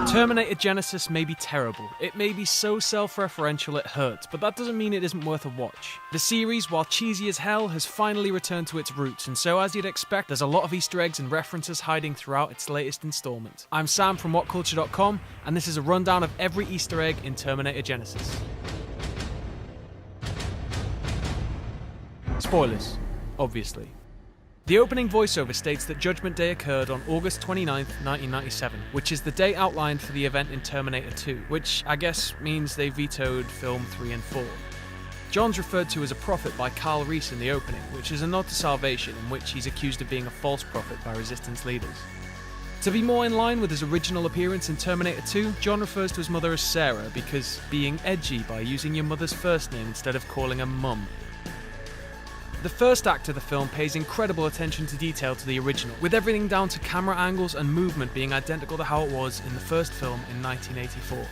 Terminator Genisys may be terrible, it may be so self-referential it hurts, but that doesn't mean it isn't worth a watch. The series, while cheesy as hell, has finally returned to its roots, and so as you'd expect, there's a lot of Easter eggs and references hiding throughout its latest installment. I'm Sam from WhatCulture.com, and this is a rundown of every Easter egg in Terminator Genisys. Spoilers, obviously. The opening voiceover states that Judgment Day occurred on August 29th, 1997, which is the day outlined for the event in Terminator 2, which I guess means they vetoed film 3 and 4. John's referred to as a prophet by Kyle Reese in the opening, which is a nod to Salvation, in which he's accused of being a false prophet by Resistance leaders. To be more in line with his original appearance in Terminator 2, John refers to his mother as Sarah because being edgy by using your mother's first name instead of calling her Mum. The first act of the film pays incredible attention to detail to the original, with everything down to camera angles and movement being identical to how it was in the first film in 1984.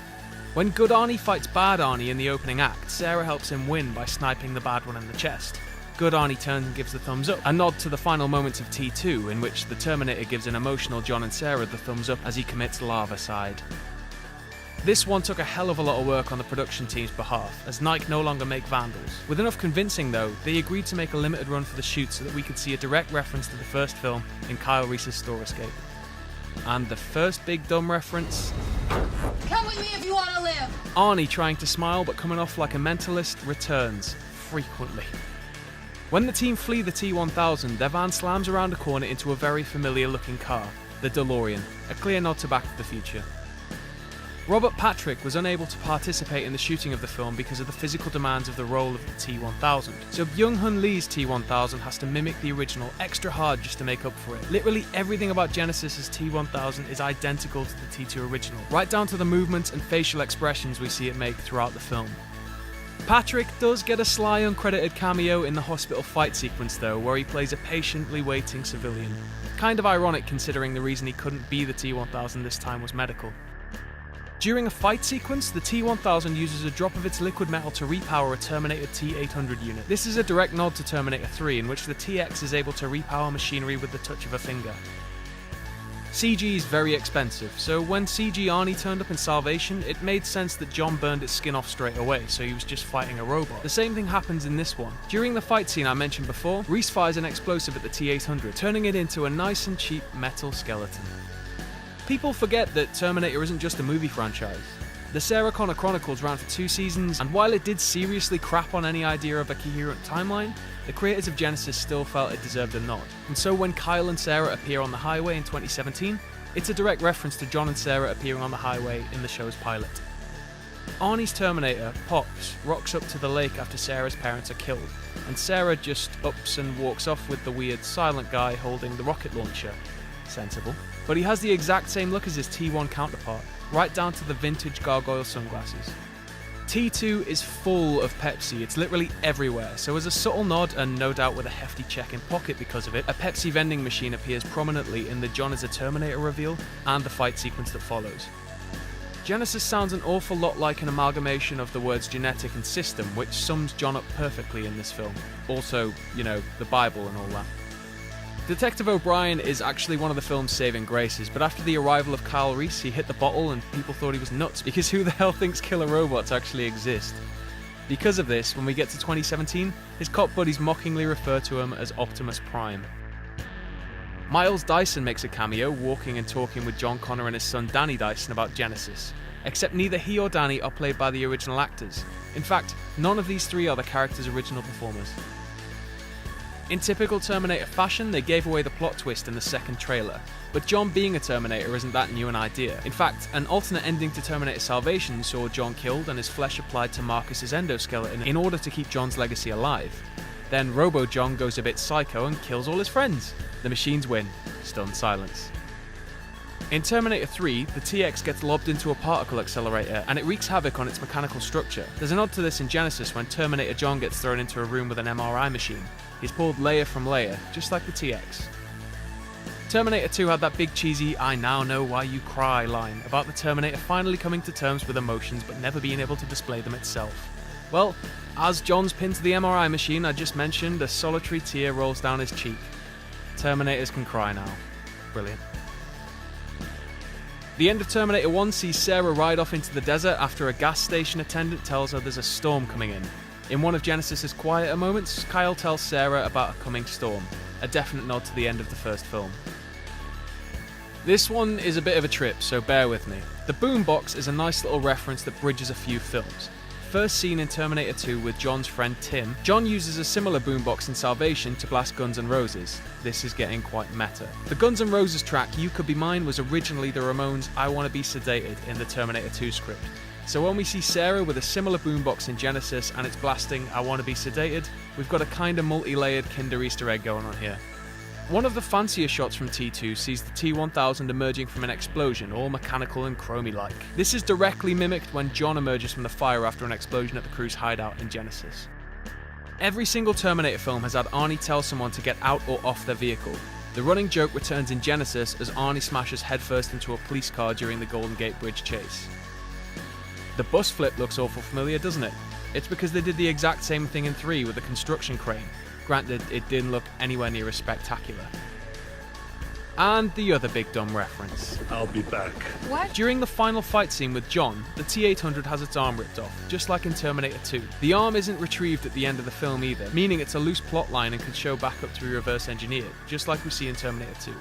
When good Arnie fights bad Arnie in the opening act, Sarah helps him win by sniping the bad one in the chest. Good Arnie turns and gives the thumbs up, a nod to the final moments of T2, in which the Terminator gives an emotional John and Sarah the thumbs up as he commits larvicide. This one took a hell of a lot of work on the production team's behalf, as Nike no longer make Vandals. With enough convincing though, they agreed to make a limited run for the shoot so that we could see a direct reference to the first film in Kyle Reese's store escape. And the first big dumb reference... Come with me if you want to live! Arnie trying to smile but coming off like a mentalist returns, frequently. When the team flee the T-1000, their van slams around a corner into a very familiar looking car, the DeLorean, a clear nod to Back to the Future. Robert Patrick was unable to participate in the shooting of the film because of the physical demands of the role of the T-1000, so Byung-Hun Lee's T-1000 has to mimic the original extra hard just to make up for it. Literally everything about Genisys' T-1000 is identical to the T2 original, right down to the movements and facial expressions we see it make throughout the film. Patrick does get a sly uncredited cameo in the hospital fight sequence though, where he plays a patiently waiting civilian. Kind of ironic considering the reason he couldn't be the T-1000 this time was medical. During a fight sequence, the T-1000 uses a drop of its liquid metal to repower a Terminator T-800 unit. This is a direct nod to Terminator 3, in which the TX is able to repower machinery with the touch of a finger. CG is very expensive, so when CG Arnie turned up in Salvation, it made sense that John burned its skin off straight away, so he was just fighting a robot. The same thing happens in this one. During the fight scene I mentioned before, Reese fires an explosive at the T-800, turning it into a nice and cheap metal skeleton. People forget that Terminator isn't just a movie franchise. The Sarah Connor Chronicles ran for 2 seasons, and while it did seriously crap on any idea of a coherent timeline, the creators of Genisys still felt it deserved a nod. And so when Kyle and Sarah appear on the highway in 2017, it's a direct reference to John and Sarah appearing on the highway in the show's pilot. Arnie's Terminator, Pops, rocks up to the lake after Sarah's parents are killed, and Sarah just ups and walks off with the weird silent guy holding the rocket launcher. Sensible. But he has the exact same look as his T1 counterpart, right down to the vintage gargoyle sunglasses. T2 is full of Pepsi, it's literally everywhere, so as a subtle nod, and no doubt with a hefty check in pocket because of it, a Pepsi vending machine appears prominently in the John is a Terminator reveal and the fight sequence that follows. Genisys sounds an awful lot like an amalgamation of the words genetic and system, which sums John up perfectly in this film. Also, you know, the Bible and all that. Detective O'Brien is actually one of the film's saving graces, but after the arrival of Kyle Reese, he hit the bottle and people thought he was nuts, because who the hell thinks killer robots actually exist? Because of this, when we get to 2017, his cop buddies mockingly refer to him as Optimus Prime. Miles Dyson makes a cameo, walking and talking with John Connor and his son Danny Dyson about Genisys, except neither he or Danny are played by the original actors. In fact, none of these 3 are the characters' original performers. In typical Terminator fashion, they gave away the plot twist in the second trailer, but John being a Terminator isn't that new an idea. In fact, an alternate ending to Terminator Salvation saw John killed and his flesh applied to Marcus's endoskeleton in order to keep John's legacy alive. Then Robo-John goes a bit psycho and kills all his friends. The machines win. Stunned silence. In Terminator 3, the TX gets lobbed into a particle accelerator and it wreaks havoc on its mechanical structure. There's a nod to this in Genisys when Terminator John gets thrown into a room with an MRI machine. He's pulled layer from layer, just like the TX. Terminator 2 had that big cheesy "I now know why you cry" line about the Terminator finally coming to terms with emotions but never being able to display them itself. Well, as John's pinned to the MRI machine I just mentioned, a solitary tear rolls down his cheek. Terminators can cry now. Brilliant. The end of Terminator 1 sees Sarah ride off into the desert after a gas station attendant tells her there's a storm coming in. In one of Genisys' quieter moments, Kyle tells Sarah about a coming storm, a definite nod to the end of the first film. This one is a bit of a trip, so bear with me. The boombox is a nice little reference that bridges a few films. First seen in Terminator 2 with John's friend Tim, John uses a similar boombox in Salvation to blast Guns N' Roses. This is getting quite meta. The Guns N' Roses track You Could Be Mine was originally the Ramones' I Wanna Be Sedated in the Terminator 2 script. So when we see Sarah with a similar boombox in Genisys and it's blasting I Wanna Be Sedated, we've got a kinda multi-layered Kinder Easter egg going on here. One of the fancier shots from T2 sees the T-1000 emerging from an explosion, all mechanical and chromey-like. This is directly mimicked when John emerges from the fire after an explosion at the crew's hideout in Genisys. Every single Terminator film has had Arnie tell someone to get out or off their vehicle. The running joke returns in Genisys as Arnie smashes headfirst into a police car during the Golden Gate Bridge chase. The bus flip looks awful familiar, doesn't it? It's because they did the exact same thing in 3 with a construction crane. Granted, it didn't look anywhere near as spectacular. And the other big dumb reference. I'll be back. What? During the final fight scene with John, the T-800 has its arm ripped off, just like in Terminator 2. The arm isn't retrieved at the end of the film either, meaning it's a loose plot line and can show back up to be reverse engineered, just like we see in Terminator 2.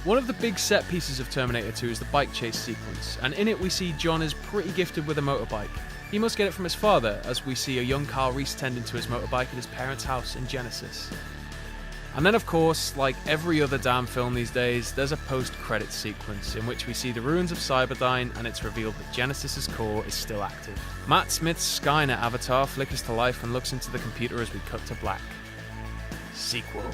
One of the big set pieces of Terminator 2 is the bike chase sequence, and in it we see John is pretty gifted with a motorbike. He must get it from his father, as we see a young Kyle Reese tending to his motorbike at his parents' house in Genisys. And then of course, like every other damn film these days, there's a post-credits sequence in which we see the ruins of Cyberdyne and it's revealed that Genisys' core is still active. Matt Smith's Skynet avatar flickers to life and looks into the computer as we cut to black. Sequel.